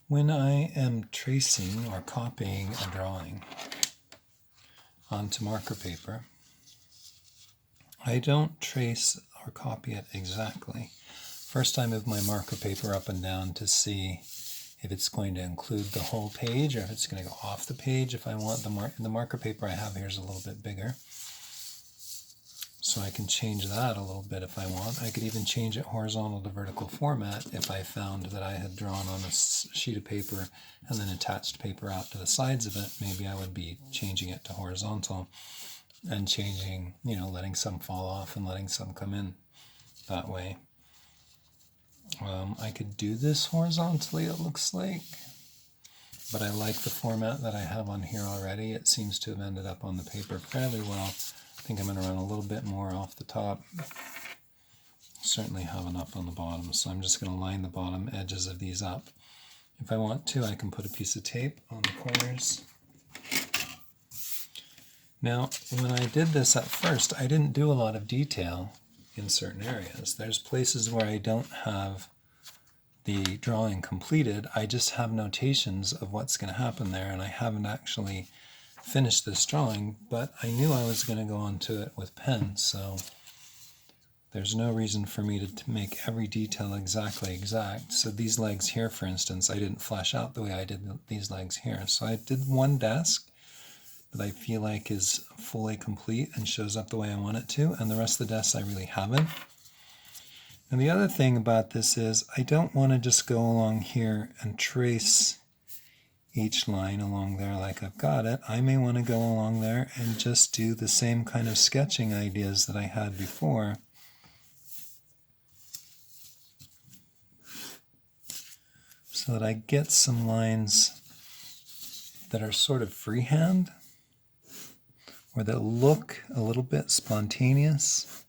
When I am tracing or copying a drawing onto marker paper, I don't trace or copy it exactly. First, I move my marker paper up and down to see if it's going to include the whole page or if it's going to go off the page. If I want the marker paper I have here is a little bit bigger, so I can change that a little bit if I want. I could even change it horizontal to vertical format if I found that I had drawn on a sheet of paper and then attached paper out to the sides of it. Maybe I would be changing it to horizontal and changing, letting some fall off and letting some come in that way. I could do this horizontally, it looks like, but I like the format that I have on here already. It seems to have ended up on the paper fairly well. I think I'm going to run a little bit more off the top. Certainly have enough on the bottom, so I'm just going to line the bottom edges of these up. If I want to, I can put a piece of tape on the corners. Now, when I did this at first, I didn't do a lot of detail in certain areas. There's places where I don't have the drawing completed. I just have notations of what's going to happen there, and I haven't actually finished this drawing, but I knew I was going to go onto it with pen, so there's no reason for me to make every detail exactly exact. So these legs here, for instance, I didn't flesh out the way I did these legs here. So I did one desk that I feel like is fully complete and shows up the way I want it to, and the rest of the desks I really haven't. And the other thing about this is I don't want to just go along here and trace each line along there like I've got it. I may want to go along there and just do the same kind of sketching ideas that I had before. So that I get some lines that are sort of freehand, or that look a little bit spontaneous.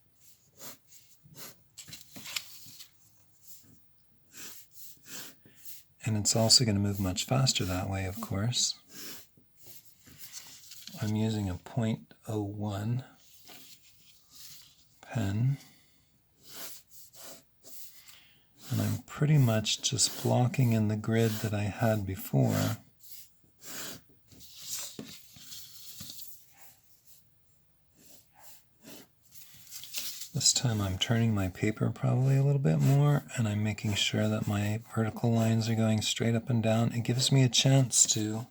And it's also going to move much faster that way, of course. I'm using a .01 pen. And I'm pretty much just blocking in the grid that I had before. This time I'm turning my paper probably a little bit more, and I'm making sure that my vertical lines are going straight up and down. It gives me a chance to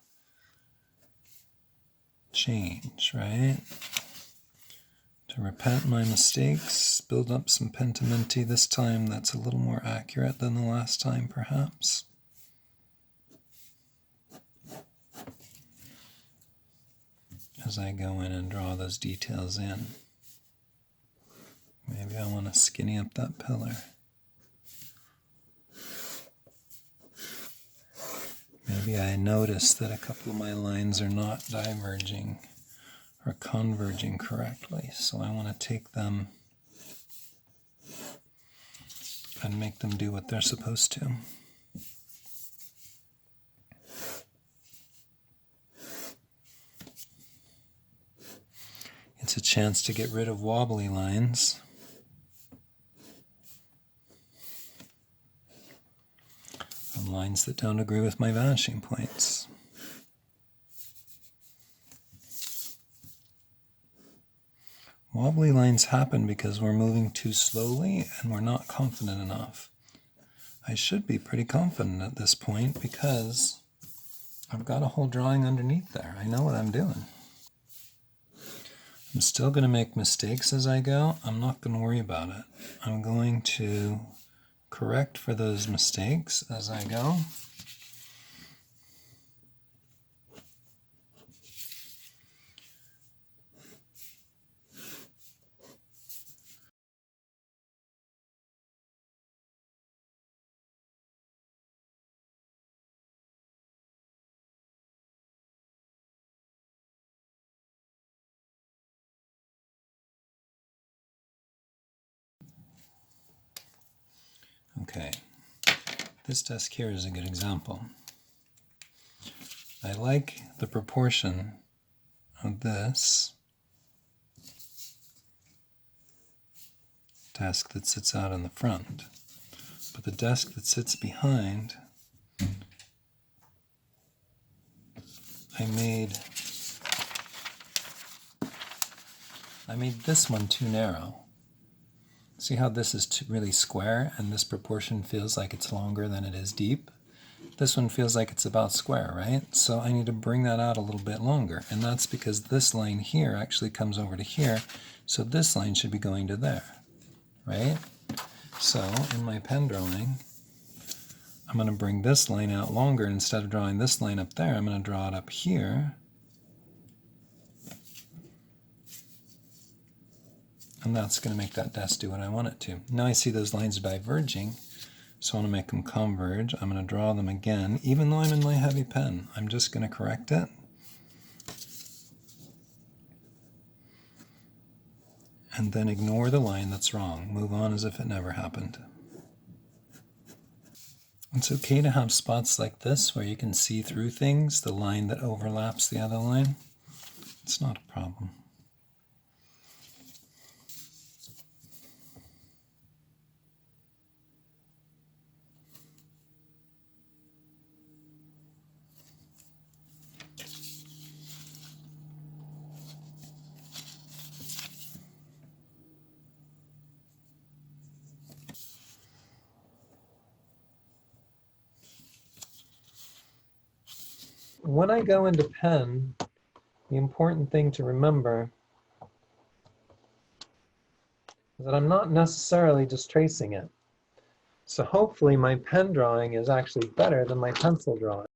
change, right? To repent my mistakes, build up some pentimenti. This time that's a little more accurate than the last time, perhaps. As I go in and draw those details in. Maybe I want to skinny up that pillar. Maybe I notice that a couple of my lines are not diverging or converging correctly, so I want to take them and make them do what they're supposed to. It's a chance to get rid of wobbly lines. And lines that don't agree with my vanishing points. Wobbly lines happen because we're moving too slowly and we're not confident enough. I should be pretty confident at this point because I've got a whole drawing underneath there. I know what I'm doing. I'm still going to make mistakes as I go. I'm not going to worry about it. I'm going to correct for those mistakes as I go. Okay, this desk here is a good example. I like the proportion of this desk that sits out in the front, but the desk that sits behind I made this one too narrow. See how this is really square and this proportion feels like it's longer than it is deep? This one feels like it's about square, right? So I need to bring that out a little bit longer, and that's because this line here actually comes over to here, so this line should be going to there, right? So in my pen drawing, I'm going to bring this line out longer. Instead of drawing this line up there, I'm going to draw it up here. And that's going to make that desk do what I want it to. Now I see those lines diverging, so I want to make them converge. I'm going to draw them again. Even though I'm in my heavy pen, I'm just going to correct it. And then ignore the line that's wrong. Move on as if it never happened. It's okay to have spots like this where you can see through things, the line that overlaps the other line. It's not a problem. When I go into pen, the important thing to remember is that I'm not necessarily just tracing it. So hopefully my pen drawing is actually better than my pencil drawing.